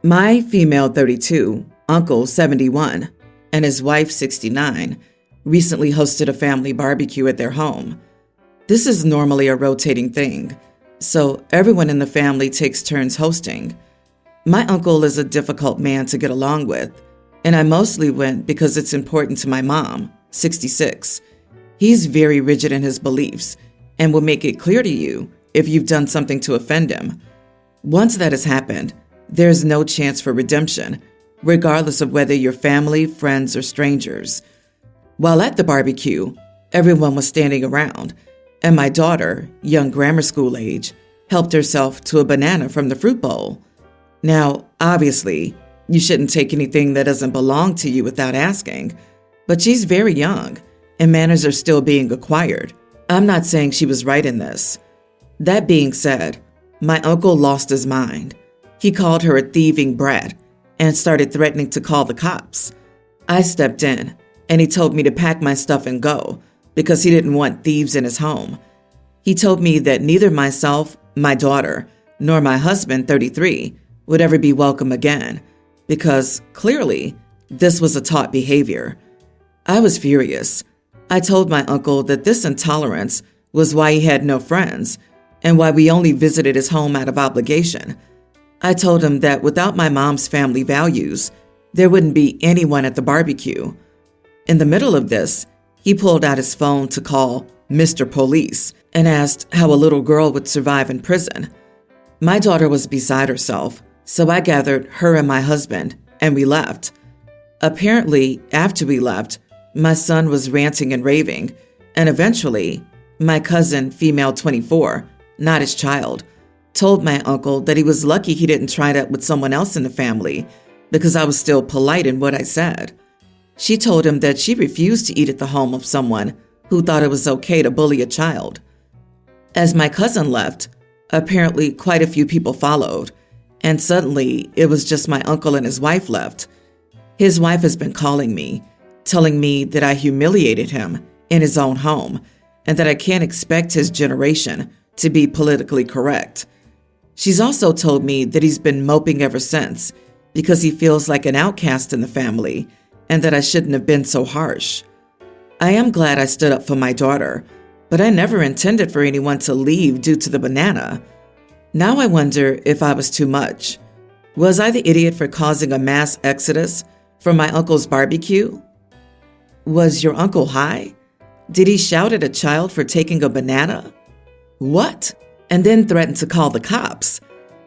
My female 32, uncle 71, and his wife 69 recently hosted a family barbecue at their home. This is normally a rotating thing, so everyone in the family takes turns hosting. My uncle is a difficult man to get along with, and I mostly went because it's important to my mom, 66. He's very rigid in his beliefs and will make it clear to you if you've done something to offend him. Once that has happened, there's no chance for redemption, regardless of whether you're family, friends, or strangers. While at the barbecue, everyone was standing around, and my daughter, young grammar school age, helped herself to a banana from the fruit bowl. Now, obviously, you shouldn't take anything that doesn't belong to you without asking, but she's very young, and manners are still being acquired. I'm not saying she was right in this. That being said, my uncle lost his mind. He called her a thieving brat and started threatening to call the cops. I stepped in, and he told me to pack my stuff and go because he didn't want thieves in his home. He told me that neither myself, my daughter, nor my husband, 33, would ever be welcome again because, clearly, this was a taught behavior. I was furious. I told my uncle that this intolerance was why he had no friends and why we only visited his home out of obligation. I told him that without my mom's family values, there wouldn't be anyone at the barbecue. In the middle of this, he pulled out his phone to call Mr. Police and asked how a little girl would survive in prison. My daughter was beside herself, so I gathered her and my husband, and we left. Apparently, after we left, my son was ranting and raving, and eventually, my cousin, female 24, not his child, told my uncle that he was lucky he didn't try that with someone else in the family because I was still polite in what I said. She told him that she refused to eat at the home of someone who thought it was okay to bully a child. As my cousin left, apparently quite a few people followed, and suddenly it was just my uncle and his wife left. His wife has been calling me, telling me that I humiliated him in his own home and that I can't expect his generation to be politically correct. She's also told me that he's been moping ever since because he feels like an outcast in the family and that I shouldn't have been so harsh. I am glad I stood up for my daughter, but I never intended for anyone to leave due to the banana. Now I wonder if I was too much. Was I the idiot for causing a mass exodus from my uncle's barbecue? Was your uncle high? Did he shout at a child for taking a banana? What? And then threaten to call the cops?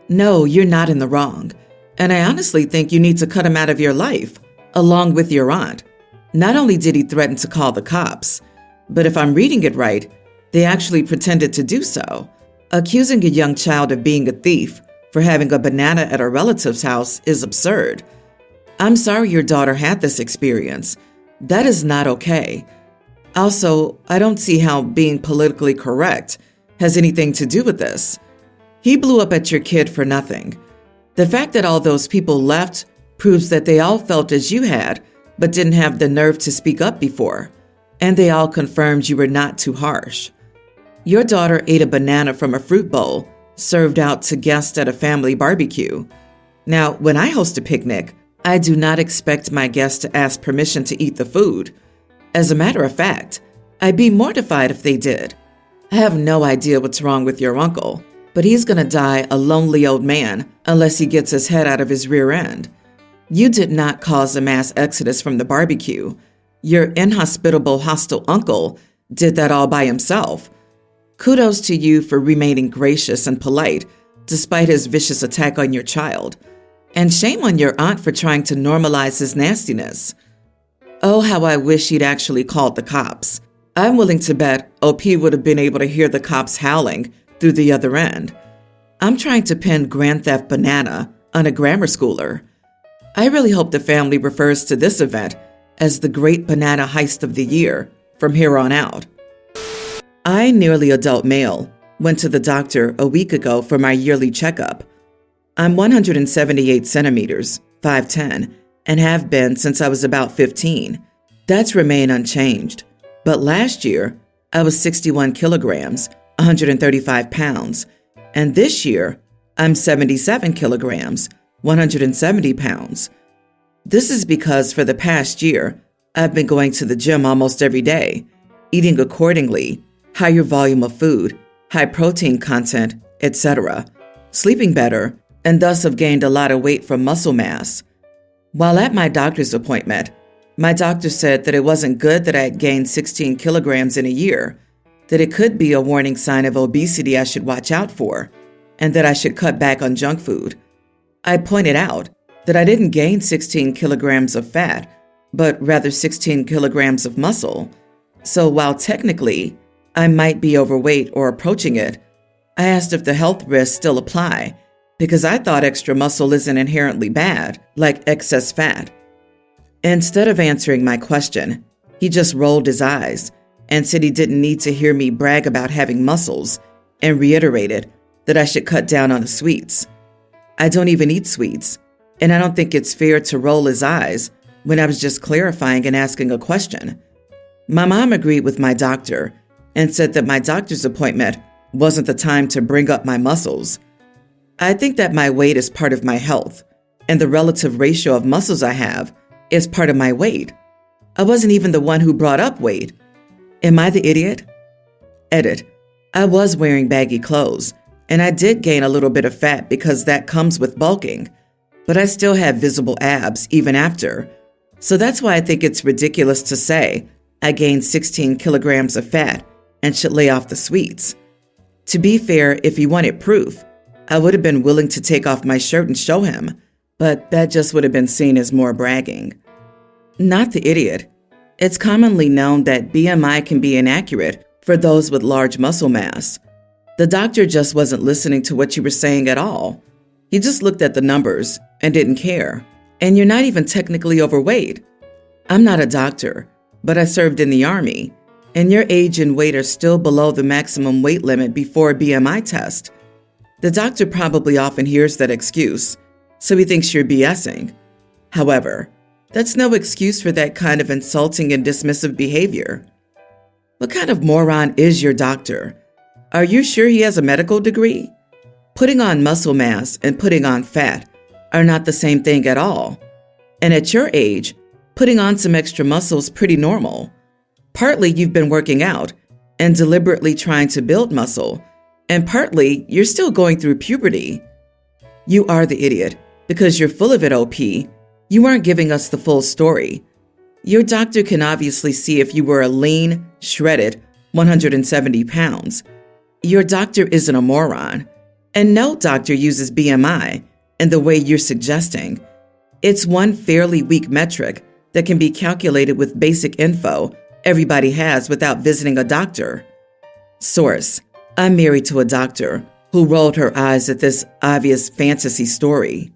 No, you're not in the wrong. And I honestly think you need to cut him out of your life, along with your aunt. Not only did he threaten to call the cops, but if I'm reading it right, they actually pretended to do so. Accusing a young child of being a thief for having a banana at a relative's house is absurd. I'm sorry your daughter had this experience. That is not okay. Also, I don't see how being politically correct has anything to do with this. He blew up at your kid for nothing. The fact that all those people left proves that they all felt as you had, but didn't have the nerve to speak up before. And they all confirmed you were not too harsh. Your daughter ate a banana from a fruit bowl served out to guests at a family barbecue. Now, when I host a picnic, I do not expect my guests to ask permission to eat the food. As a matter of fact, I'd be mortified if they did. I have no idea what's wrong with your uncle, but he's gonna die a lonely old man unless he gets his head out of his rear end. You did not cause a mass exodus from the barbecue. Your inhospitable, hostile uncle did that all by himself. Kudos to you for remaining gracious and polite despite his vicious attack on your child. And shame on your aunt for trying to normalize his nastiness. Oh, how I wish he'd actually called the cops. I'm willing to bet OP would have been able to hear the cops howling through the other end. I'm trying to pin grand theft banana on a grammar schooler. I really hope the family refers to this event as the Great Banana Heist of the Year from here on out. I, nearly adult male, went to the doctor a week ago for my yearly checkup. I'm 178 centimeters, 5'10", and have been since I was about 15. That's remained unchanged. But last year, I was 61 kilograms, 135 pounds, and this year, I'm 77 kilograms, 170 pounds. This is because for the past year, I've been going to the gym almost every day, eating accordingly, higher volume of food, high protein content, etc., sleeping better, and thus have gained a lot of weight from muscle mass. While at my doctor's appointment, my doctor said that it wasn't good that I had gained 16 kilograms in a year, that it could be a warning sign of obesity I should watch out for, and that I should cut back on junk food. I pointed out that I didn't gain 16 kilograms of fat, but rather 16 kilograms of muscle. So while technically I might be overweight or approaching it, I asked if the health risks still apply, because I thought extra muscle isn't inherently bad, like excess fat. Instead of answering my question, he just rolled his eyes and said he didn't need to hear me brag about having muscles, and reiterated that I should cut down on the sweets. I don't even eat sweets, and I don't think it's fair to roll his eyes when I was just clarifying and asking a question. My mom agreed with my doctor and said that my doctor's appointment wasn't the time to bring up my muscles. I think that my weight is part of my health, and the relative ratio of muscles I have is part of my weight. I wasn't even the one who brought up weight. Am I the idiot? Edit. I was wearing baggy clothes, and I did gain a little bit of fat because that comes with bulking, but I still have visible abs even after. So that's why I think it's ridiculous to say I gained 16 kilograms of fat and should lay off the sweets. To be fair, if he wanted proof, I would have been willing to take off my shirt and show him, but that just would have been seen as more bragging. Not the idiot. It's commonly known that BMI can be inaccurate for those with large muscle mass. The doctor just wasn't listening to what you were saying at all. He just looked at the numbers and didn't care. And you're not even technically overweight. I'm not a doctor, but I served in the Army, and your age and weight are still below the maximum weight limit before a BMI test. The doctor probably often hears that excuse, so he thinks you're BSing. However, that's no excuse for that kind of insulting and dismissive behavior. What kind of moron is your doctor? Are you sure he has a medical degree? Putting on muscle mass and putting on fat are not the same thing at all. And at your age, putting on some extra muscle is pretty normal. Partly you've been working out and deliberately trying to build muscle, and partly you're still going through puberty. You are the idiot because you're full of it, OP. You aren't giving us the full story. Your doctor can obviously see if you were a lean, shredded 170 pounds. Your doctor isn't a moron, and no doctor uses BMI in the way you're suggesting. It's one fairly weak metric that can be calculated with basic info everybody has without visiting a doctor. Source: I'm married to a doctor who rolled her eyes at this obvious fantasy story.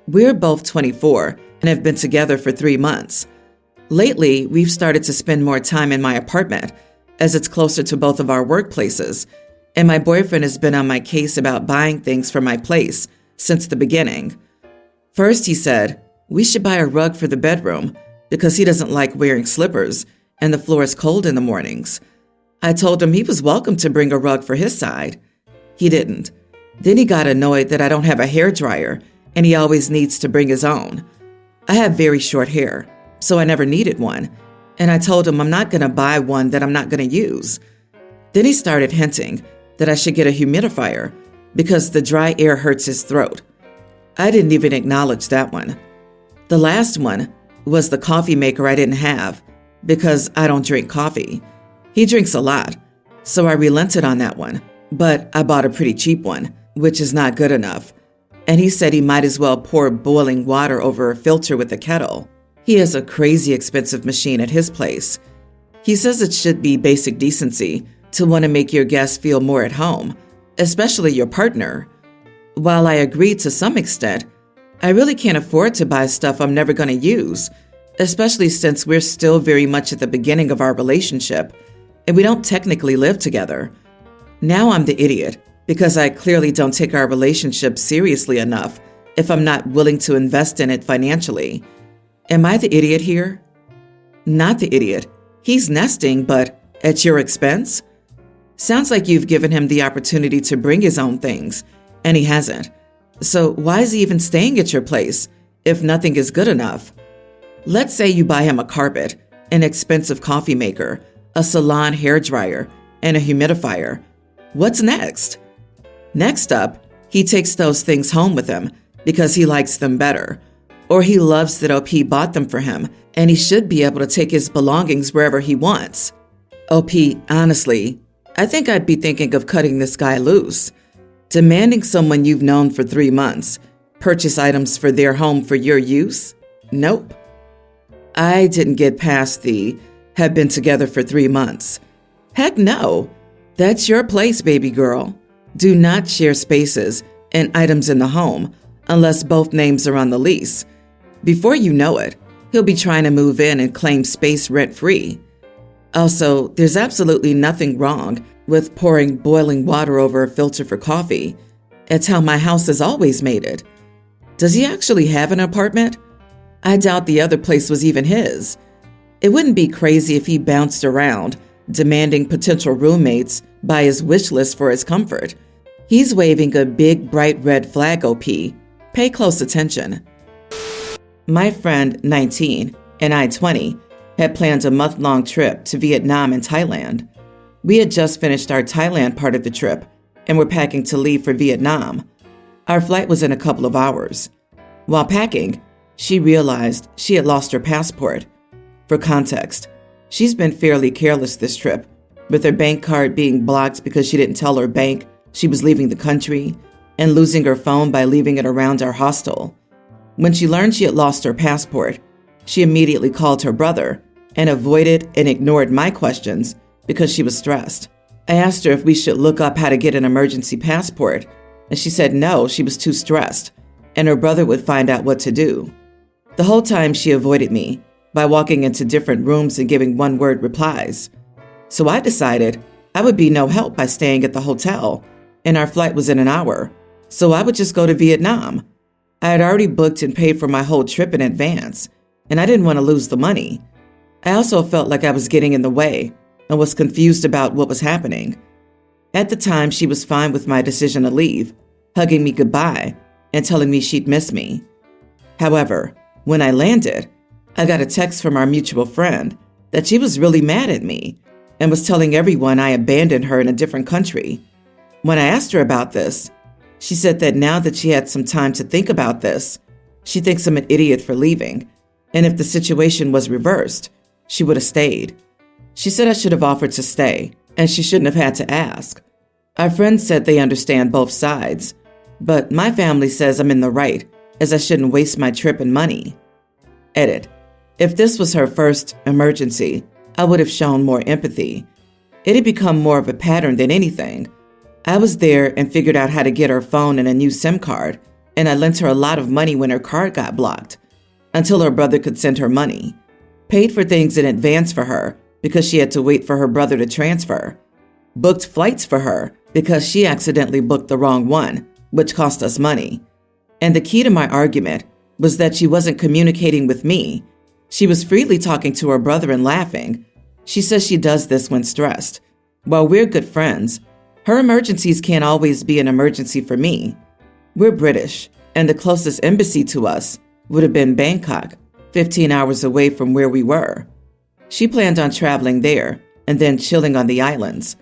We're both 24 and have been together for 3 months. Lately, we've started to spend more time in my apartment as it's closer to both of our workplaces, and my boyfriend has been on my case about buying things for my place since the beginning. First, he said, we should buy a rug for the bedroom because he doesn't like wearing slippers and the floor is cold in the mornings. I told him he was welcome to bring a rug for his side. He didn't. Then he got annoyed that I don't have a hairdryer and he always needs to bring his own. I have very short hair, so I never needed one, and I told him I'm not going to buy one that I'm not going to use. Then he started hinting that I should get a humidifier because the dry air hurts his throat. I didn't even acknowledge that one. The last one was the coffee maker I didn't have because I don't drink coffee. He drinks a lot, so I relented on that one, but I bought a pretty cheap one, which is not good enough. And he said he might as well pour boiling water over a filter with a kettle. He has a crazy expensive machine at his place. He says it should be basic decency to want to make your guests feel more at home, especially your partner. While I agree to some extent, I really can't afford to buy stuff I'm never going to use, especially since we're still very much at the beginning of our relationship and we don't technically live together. Now I'm the idiot because I clearly don't take our relationship seriously enough if I'm not willing to invest in it financially. Am I the idiot here? Not the idiot. He's nesting, but at your expense? Sounds like you've given him the opportunity to bring his own things, and he hasn't. So why is he even staying at your place if nothing is good enough? Let's say you buy him a carpet, an expensive coffee maker, a salon hairdryer, and a humidifier. What's next? Next up, he takes those things home with him because he likes them better, or he loves that OP bought them for him and he should be able to take his belongings wherever he wants. OP, honestly, I think I'd be thinking of cutting this guy loose. Demanding someone you've known for 3 months purchase items for their home for your use? Nope. I didn't get past the have been together for 3 months. Heck no. That's your place, baby girl. Do not share spaces and items in the home unless both names are on the lease. Before you know it, he'll be trying to move in and claim space rent-free. Also, there's absolutely nothing wrong with pouring boiling water over a filter for coffee. It's how my house has always made it. Does he actually have an apartment? I doubt the other place was even his. It wouldn't be crazy if he bounced around, demanding potential roommates by his wish list for his comfort. He's waving a big bright red flag, OP. Pay close attention. My friend, 19, and I, 20, had planned a month-long trip to Vietnam and Thailand. We had just finished our Thailand part of the trip and were packing to leave for Vietnam. Our flight was in a couple of hours. While packing, she realized she had lost her passport. For context, she's been fairly careless this trip, with her bank card being blocked because she didn't tell her bank she was leaving the country, and losing her phone by leaving it around our hostel. When she learned she had lost her passport, she immediately called her brother and avoided and ignored my questions because she was stressed. I asked her if we should look up how to get an emergency passport, and she said no, she was too stressed, and her brother would find out what to do. The whole time she avoided me by walking into different rooms and giving one-word replies. So I decided I would be no help by staying at the hotel, and our flight was in an hour, so I would just go to Vietnam. I had already booked and paid for my whole trip in advance, and I didn't want to lose the money. I also felt like I was getting in the way and was confused about what was happening. At the time, she was fine with my decision to leave, hugging me goodbye and telling me she'd miss me. However, when I landed, I got a text from our mutual friend that she was really mad at me and was telling everyone I abandoned her in a different country. When I asked her about this, she said that now that she had some time to think about this, she thinks I'm an idiot for leaving, and if the situation was reversed, she would have stayed. She said I should have offered to stay, and she shouldn't have had to ask. Our friends said they understand both sides, but my family says I'm in the right, as I shouldn't waste my trip and money. Edit. If this was her first emergency, I would have shown more empathy. It had become more of a pattern than anything. I was there and figured out how to get her phone and a new SIM card, and I lent her a lot of money when her card got blocked, until her brother could send her money. Paid for things in advance for her because she had to wait for her brother to transfer. Booked flights for her because she accidentally booked the wrong one, which cost us money. And the key to my argument was that she wasn't communicating with me. She was freely talking to her brother and laughing. She says she does this when stressed. While we're good friends, her emergencies can't always be an emergency for me. We're British, and the closest embassy to us would have been Bangkok, 15 hours away from where we were. She planned on traveling there and then chilling on the islands.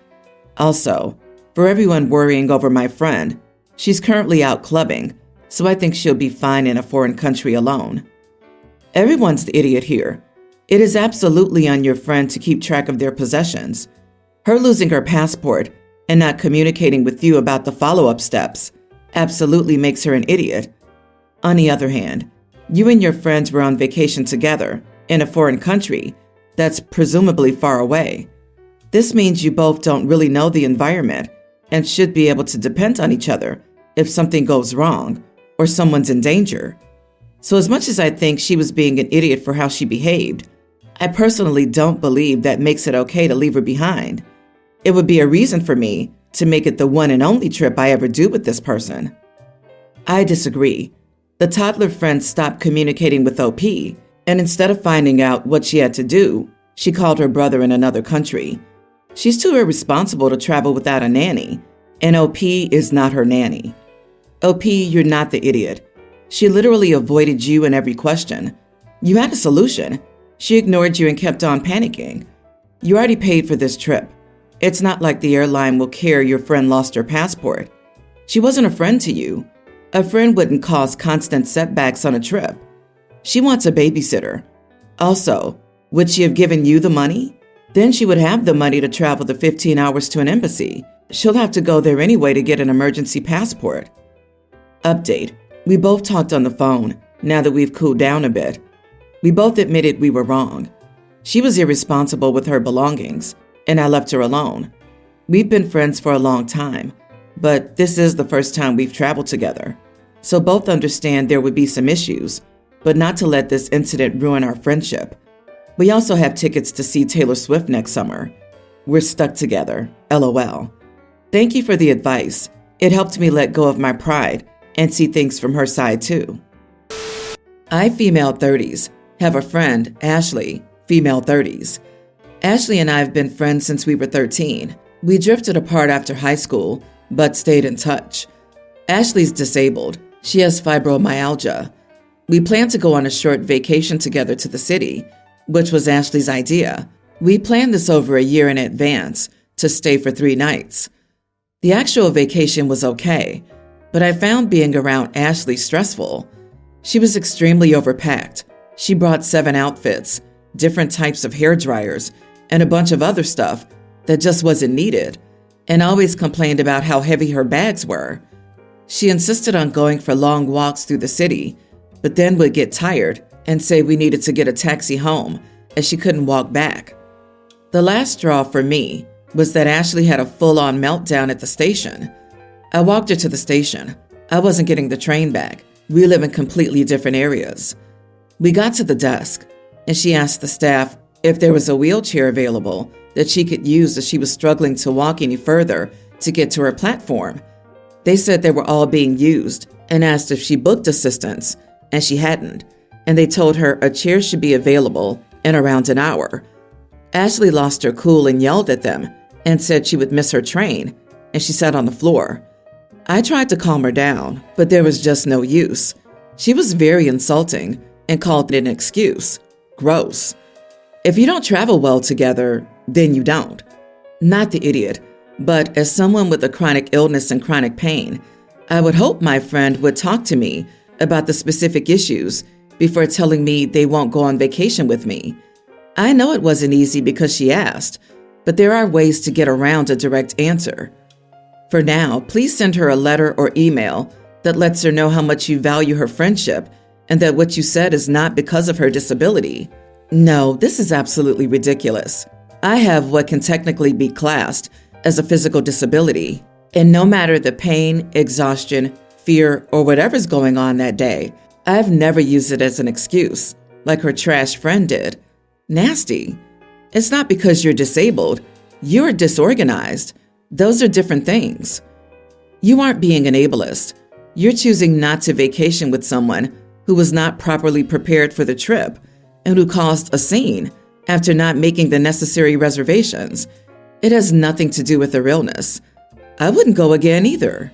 Also, for everyone worrying over my friend, she's currently out clubbing, so I think she'll be fine in a foreign country alone. Everyone's the idiot here. It is absolutely on your friend to keep track of their possessions. Her losing her passport and not communicating with you about the follow-up steps absolutely makes her an idiot. On the other hand, you and your friends were on vacation together in a foreign country that's presumably far away. This means you both don't really know the environment and should be able to depend on each other if something goes wrong or someone's in danger. So as much as I think she was being an idiot for how she behaved, I personally don't believe that makes it okay to leave her behind. It would be a reason for me to make it the one and only trip I ever do with this person. I disagree. The toddler friend stopped communicating with OP, and instead of finding out what she had to do, she called her brother in another country. She's too irresponsible to travel without a nanny, and OP is not her nanny. OP, you're not the idiot. She literally avoided you and every question. You had a solution. She ignored you and kept on panicking. You already paid for this trip. It's not like the airline will care your friend lost her passport. She wasn't a friend to you. A friend wouldn't cause constant setbacks on a trip. She wants a babysitter. Also, would she have given you the money? Then she would have the money to travel the 15 hours to an embassy. She'll have to go there anyway to get an emergency passport. Update. We both talked on the phone, now that we've cooled down a bit. We both admitted we were wrong. She was irresponsible with her belongings, and I left her alone. We've been friends for a long time, but this is the first time we've traveled together. So both understand there would be some issues, but not to let this incident ruin our friendship. We also have tickets to see Taylor Swift next summer. We're stuck together, LOL. Thank you for the advice. It helped me let go of my pride and see things from her side too. I, female 30s, have a friend, Ashley, female 30s. Ashley and I have been friends since we were 13. We drifted apart after high school, but stayed in touch. Ashley's disabled. She has fibromyalgia. We plan to go on a short vacation together to the city, which was Ashley's idea. We planned this over a year in advance to stay for 3 nights. The actual vacation was okay, but I found being around Ashley stressful. She was extremely overpacked. She brought 7 outfits, different types of hair dryers, and a bunch of other stuff that just wasn't needed, and always complained about how heavy her bags were. She insisted on going for long walks through the city, but then would get tired and say we needed to get a taxi home as she couldn't walk back. The last straw for me was that Ashley had a full-on meltdown at the station. I walked her to the station. I wasn't getting the train back. We live in completely different areas. We got to the desk, and she asked the staff if there was a wheelchair available that she could use as she was struggling to walk any further to get to her platform. They said they were all being used and asked if she booked assistance, and she hadn't, and they told her a chair should be available in around an hour. Ashley lost her cool and yelled at them and said she would miss her train, and she sat on the floor. I tried to calm her down, but there was just no use. She was very insulting and called it an excuse. Gross. If you don't travel well together, then you don't. Not the idiot, but as someone with a chronic illness and chronic pain, I would hope my friend would talk to me about the specific issues before telling me they won't go on vacation with me. I know it wasn't easy because she asked, but there are ways to get around a direct answer. For now, please send her a letter or email that lets her know how much you value her friendship and that what you said is not because of her disability. No, this is absolutely ridiculous. I have what can technically be classed as a physical disability, and no matter the pain, exhaustion, fear, or whatever's going on that day, I've never used it as an excuse, like her trash friend did. Nasty. It's not because you're disabled. You're disorganized. Those are different things. You aren't being an ableist. You're choosing not to vacation with someone who was not properly prepared for the trip and who caused a scene after not making the necessary reservations. It has nothing to do with their illness. I wouldn't go again either.